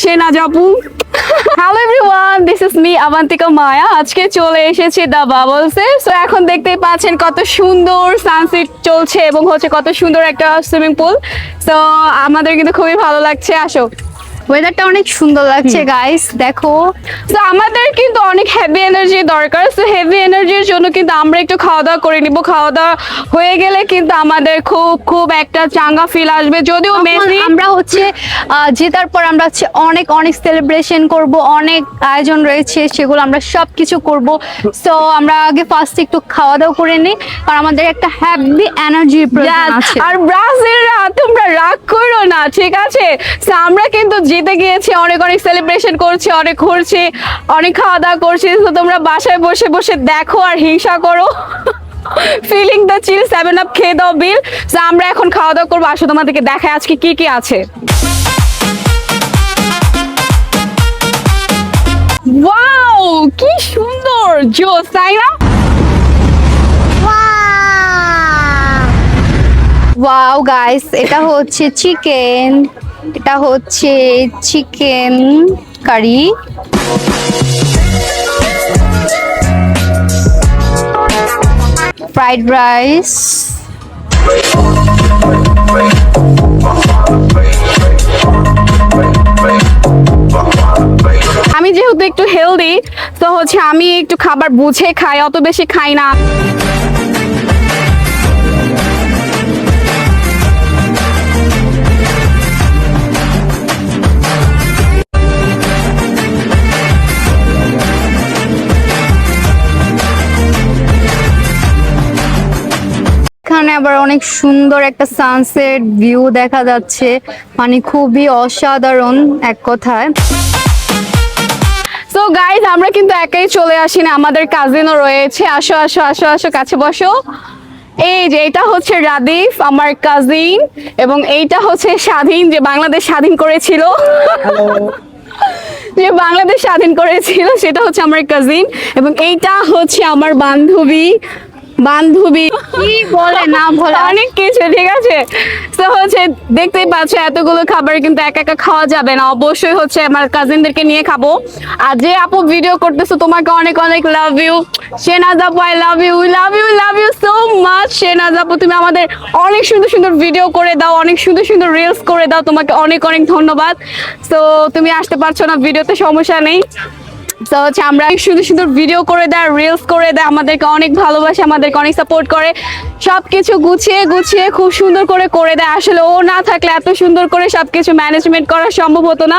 সেনাজ আপু। Hello everyone, this is me Avantika Maya. আজকে চলে এসেছি দ্য বাবলসে। সো এখন দেখতেই পাচ্ছেন কত সুন্দর সানসেট চলছে এবং হচ্ছে কত সুন্দর একটা সুইমিং পুল। সো আমাদের কিন্তু খুবই ভালো লাগছে। আসো, ওয়েদারটা অনেক সুন্দর লাগছে গাইস, দেখো। তো আমাদের কিন্তু অনেক হেভি এনার্জি দরকার। সো হেভি এনার্জির জন্য কিন্তু আমরা একটু খাওয়া দাওয়া করে নিব। খাওয়া দাওয়া হয়ে গেলে কিন্তু আমাদের খুব খুব একটা চাঙ্গা ফিল আসবে। যদিও মেসি আমরা হচ্ছে জেতার পর আমরা হচ্ছে অনেক অনেক সেলিব্রেশন করব, অনেক আয়োজন রয়েছে, সেগুলো আমরা সবকিছু করব। সো আমরা আগে ফার্স্ট একটু খাওয়া দাওয়া করে নিই, কারণ আমাদের একটা হ্যাভি এনার্জি প্রয়োজন আছে। আর ব্রাজিলরা তোমরা রাগ করো না, ঠিক আছে? So, আমরা কিন্তু জিতে গিয়েছি, অনেক অনেক সেলিব্রেশন করছি, অনেক ঘুরছি, অনেক খাওয়া দাওয়া করছি। তো তোমরা বাসায় বসে বসে দেখো আর হিংসা করো। ফিলিং দ্য চিল 7 আপ খেয়ে দাও বিল। So, আমরা এখন খাওয়া দাওয়া করবো। আসো তোমাদেরকে দেখায় আজকে কি কি আছে। ওয়াও, কি সুন্দর জোস, তাই না? ওয়াও গাইস, এটা হচ্ছে চিকেন, এটা হচ্ছে চিকেন কারি, ফ্রাইড রাইস, আমি যেহেতু একটু হেলদি, তো হচ্ছে আমি একটু খাবার বুঝে খাই, অত বেশি খাই না। এখানে আবার অনেক সুন্দর একটা সানসেট ভিউ দেখা যাচ্ছে, মানে খুবই অসাধারণ এক কথায়। সো গাইজ, আমরা কিন্তু একাই চলে আসি না, আমাদের কাজিনও রয়েছে। আসো আসো আসো আসো, কাছে বসো। এই যে এটা হচ্ছে রাদিফ, আমার কাজিন, এবং এইটা হচ্ছে স্বাধীন, যে বাংলাদেশ স্বাধীন করেছিল। যে বাংলাদেশ স্বাধীন করেছিল সেটা হচ্ছে আমার কাজিন, এবং এইটা হচ্ছে আমার বান্ধবী। কি বলে না বলে অনেক কিছু, ঠিক আছে? তো হচ্ছে দেখতেই পাচ্ছ এতগুলো খাবার কিন্তু একা একা খাওয়া যাবে না, অবশ্যই হচ্ছে আমার কাজিনদেরকে নিয়ে খাবো। আর যে আপু ভিডিও করতেছো তোমাকে অনেক অনেক লাভ ইউ। শেনাজ আপু, I love you, love you, love you so much. Shehnaz আপু, তুমি আমাদের অনেক সুন্দর সুন্দর ভিডিও করে দাও, অনেক সুন্দর সুন্দর রিলস করে দাও, তোমাকে অনেক অনেক ধন্যবাদ। তো তুমি আসতে পারছো না ভিডিওতে, সমস্যা নেই। তো হচ্ছে আমরা সুন্দর সুন্দর ভিডিও করে দেয়, রিলস করে দেয়, আমাদেরকে অনেক ভালোবাসে, আমাদেরকে অনেক সাপোর্ট করে, সবকিছু গুছিয়ে গুছিয়ে খুব সুন্দর করে করে দেয়। আসলে ও না থাকলে এত সুন্দর করে সবকিছু ম্যানেজমেন্ট করা সম্ভব হতো না।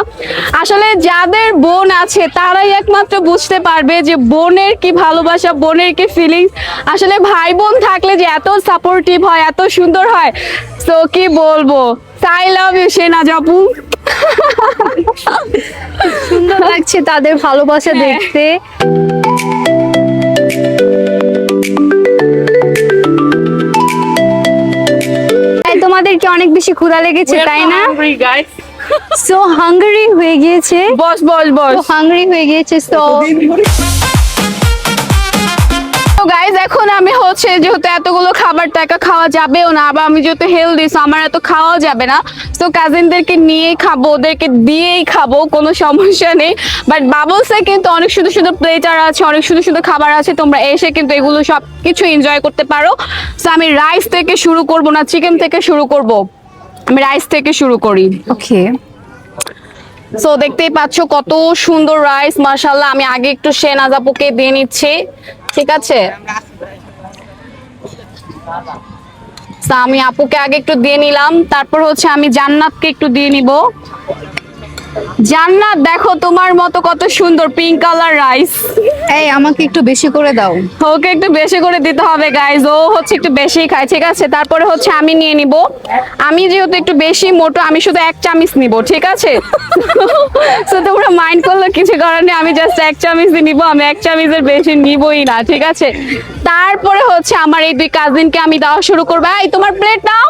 আসলে যাদের বোন আছে তারাই একমাত্র বুঝতে পারবে যে বোনের কি ভালোবাসা, বোনের কি ফিলিংস। আসলে ভাই বোন থাকলে যে এত সাপোর্টিভ হয়, এত সুন্দর হয়, তো কি বলবো। আই লাভ ইউ শেনাজ আপু। সুন্দর লাগছে তাদের ভালোবাসা দেখতে। তোমাদেরকে অনেক বেশি ক্ষুধা লেগেছে তাই না? সো হাঙ্গারি হয়ে গিয়েছে, বস বস বস, হাঙ্গারি হয়ে গিয়েছে। সো গাইজ, এখন আমি হচ্ছে যেহেতু এতগুলো খাবার টাকা খাওয়া যাবেও না, আবার আমি যেহেতু হেলদি, আমার এত খাওয়া যাবে না। তো কাজিনদেরকে নিয়েই খাবো, ওদেরকে দিয়েই খাবো, কোনো সমস্যা নেই। বাট বাবলসে কিন্তু অনেক সুন্দর সুন্দর প্লেটার আছে, অনেক সুন্দর সুন্দর খাবার আছে, তোমরা এসে কিন্তু এগুলো সব কিছু এনজয় করতে পারো। তো আমি রাইস থেকে শুরু করব না, চিকেন থেকে শুরু করব, আমি রাইস থেকে শুরু করি। ওকে, সো দেখতেই পাচ্ছ কত সুন্দর রাইস, মাশাআল্লাহ। আমি আগে একটু শেনাজ আপুকে দিয়ে নিচ্ছি, ঠিক আছে? আমি আপুকে আগে একটু দিয়ে নিলাম, তারপর হচ্ছে আমি জান্নাতকে একটু দিয়ে নিব। জান্নাত, দেখো তোমার মতো কত সুন্দর পিঙ্ক কালার রাইস। এই আমাকে একটু বেশি করে দাও। ওকে একটু বেশি করে দিতে হবে গাইজ, ও হচ্ছে একটু বেশি খায়, ঠিক আছে? তারপরে হচ্ছে আমি নিয়ে নিব, আমি যেহেতু একটু বেশি মোটো, আমি শুধু 1 চামচ নিব, ঠিক আছে? তো তোমরা মাইন্ড করলে কিছু করার নেই, আমি জাস্ট 1 চামচ নিব, আমি 1 চামচের বেশি নিবই না, ঠিক আছে? তারপরে হচ্ছে আমার এই 2 কাজিনকে আমি দেওয়া শুরু করবো। এই তোমার প্লেট নাও,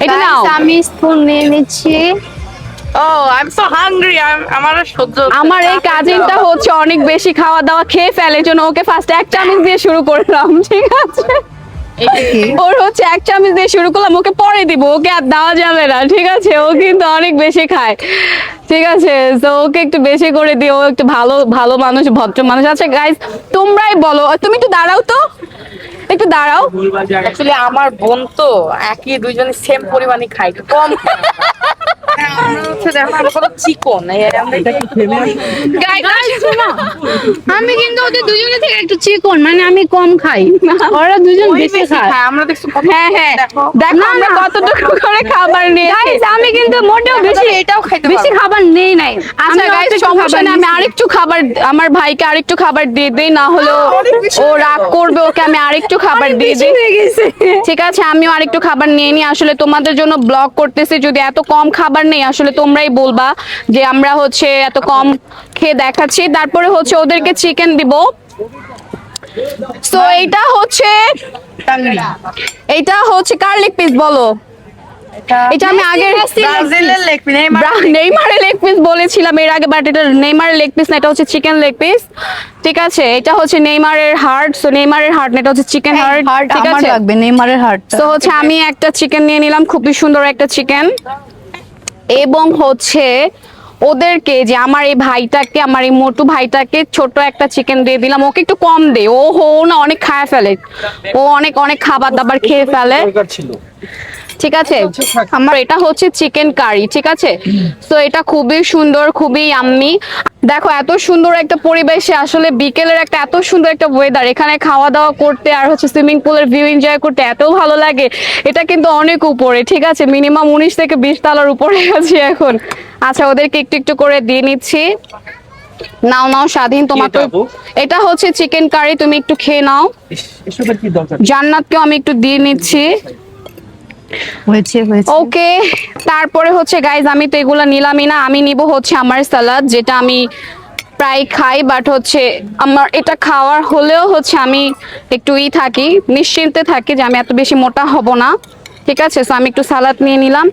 এটা নাও। আমি স্পুন নিয়ে নিচ্ছি। Oh, I'm so hungry. আমার সহ্য হচ্ছে না। আমার এই কাজিনটা হচ্ছে অনেক বেশি খাওয়া দাওয়া খেয়ে ফেলে, জন্য ওকে ফার্স্ট 1 চামচ দিয়ে শুরু করলাম, ঠিক আছে? ওর হচ্ছে এক চামচ দিয়ে শুরু করলাম, ওকে পরে দিব, ওকে আর দেওয়া যাবে না, ঠিক আছে? ও কিন্তু অনেক বেশি খায়, ঠিক আছে? তো ওকে একটু বেশি করে দিও, ও একটু ভালো ভালো মানুষ, ভদ্র মানুষ। আচ্ছা গাইস, তোমরাই বলো, তুমি একটু দাঁড়াও তো, একটু দাঁড়াও। অ্যাকচুয়ালি আমার বোন তো একই, দুইজনই সেম পরিমাণে খাই, একটু কম খাই। হ্যাঁ, আমরা হচ্ছে দেখো আমরা কত চিকন, আমি কিন্তু ওদের দুজনের থেকে একটু চিকন, মানে আমি কম খাই, ওরা দুজন বেশি খায়। আমরা দেখছো কত, হ্যাঁ হ্যাঁ, দেখো দেখো আমরা কতটুকু করে খাবার নিয়েছি। Guys, আমি কিন্তু মোটেও বেশি এটাও খাইতে বেশি পারবো। খাবার নেই নাই। আচ্ছা আমি গাইস, অল্প একটু সমস্যা খাবার নেই, আমি নিয়েছি। আরেকটু খাবার, আমার ভাইকে আরেকটু খাবার দিয়ে দেই, না হলে ও রাগ করবে, ওকে আমি আরেকটু খাবার দিয়ে বেশি দিই। হয়ে গেছে। ঠিক আছে, আমিও আরেকটু খাবার নিয়ে নিই। আসলে তোমাদের জন্য ব্লগ করতেছি, যদি এত কম খাবার নেই আসলে তোমরাই বলবা যে আমরা হচ্ছে এত কম খেয়ে দেখাচ্ছি। তারপরে হচ্ছে ওদেরকে চিকেন দিব। তো এইটা হচ্ছে কার লেগ পিস বলো? এটা আমি আগে ব্রাজিলের লেগ পিস, নেইমারের লেগ পিস বলেছিলাম এর আগে, বাট এটা নেইমারের লেগ পিস না, এটা হচ্ছে চিকেন লেগ পিস, ঠিক আছে? এটা হচ্ছে নেইমারের হার্ট, সো নেইমারের হার্ট না, এটা হচ্ছে চিকেন হার্ট, হার্ট ঠিক আমার আছে? লাগবে, নেইমারের হার্ট। তো হচ্ছে আমি একটা চিকেন নিয়ে নিলাম, খুবই সুন্দর একটা চিকেন। এবং হচ্ছে ওদেরকে, যে আমার এই ভাইটাকে, আমার এই মোটু ভাইটাকে ছোট একটা চিকেন দিয়ে দিলাম, ওকে একটু কম দে, ও না অনেক খায় ফেলে, ও অনেক অনেক খাবার দাবার খেয়ে ফেলে, ঠিক আছে? আমার এটা হচ্ছে চিকেন কারি, ঠিক আছে? তো এটা খুবই সুন্দর, খুবই ইয়াম্মি। দেখো এত সুন্দর একটা পরিবেশে, আসলে বিকেলের একটা এত সুন্দর একটা ওয়েদার, এখানে খাওয়া দাওয়া করতে আর হচ্ছে সুইমিং পুলের ভিউ এনজয় করতে এত ভালো লাগে। এটা কিন্তু অনেক উপরে, ঠিক আছে? মিনিমাম 19 থেকে 20 তলার উপরে আছি এখন। আচ্ছা, ওদেরকে একটু একটু করে দিয়ে নিচ্ছি। নাও নাও স্বাধীন, তোমার তো এটা হচ্ছে চিকেন কারি, তুমি একটু খেয়ে নাও। জান্নাতকেও আমি একটু দিয়ে নিচ্ছি। হয়েছে হয়েছে। ওকে, তারপরে হচ্ছে গাইজ, আমি তো এগুলা নিলামই না, আমি নিব হচ্ছে আমার সালাদ, যেটা আমি প্রায় খাই, বাট হচ্ছে আমার এটা খাওয়ার হলেও হচ্ছে আমি একটু থাকি, নিশ্চিন্তে থাকি যে আমি এত বেশি মোটা হব না, ঠিক আছে? সো আমি একটু সালাদ নিয়ে নিলাম।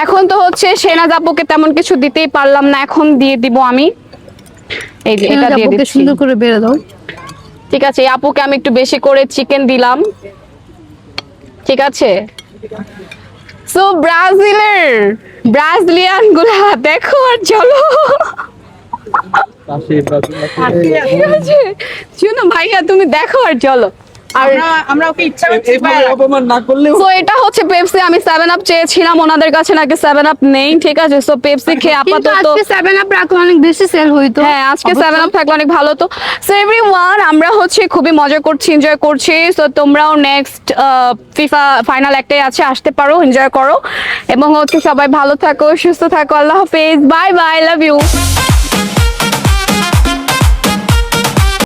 এখন তো হচ্ছে সেনাজ আপুকে তেমন কিছু দিতেই পারলাম না, এখন দিয়ে দিব আমি, এই যে এটা দিয়ে দিচ্ছি, সুন্দর করে বেড়ে দাও। ঠিক আছে? এই আপুকে আমি একটু বেশি করে চিকেন দিলাম, ঠিক আছে? সো ব্রাজিলিয়ান গুলা দেখো আর চলো, ঠিক আছে? শুনো ভাইয়া, তুমি দেখো আর চলো। আর আমরা ওকে ইচ্ছা অপমান না করলেও সো এটা হচ্ছে পেপসি, আমি 7 আপ চেয়েছিলাম, ওনাদের কাছে নাকি 7 আপ নেই, ঠিক আছে? সো পেপসি খেয়ে কিন্তু আপাতত, আজকে 7 আপ রাখলে অনেক বেশি সেল হইতো। হ্যাঁ আজকে 7 আপ থাকলে অনেক ভালো তো। সো এভরিওয়ান, আমরা হচ্ছে খুবই মজা করছি, এনজয় করছি। সো তোমরাও নেক্সট ফিফা ফাইনাল একটাই আছে, আসতে পারো, এনজয় করো, এবং হচ্ছে সবাই ভালো থাকো, সুস্থ থাকো। আল্লাহ হাফেজ, বাই বাই, লাভ ইউ।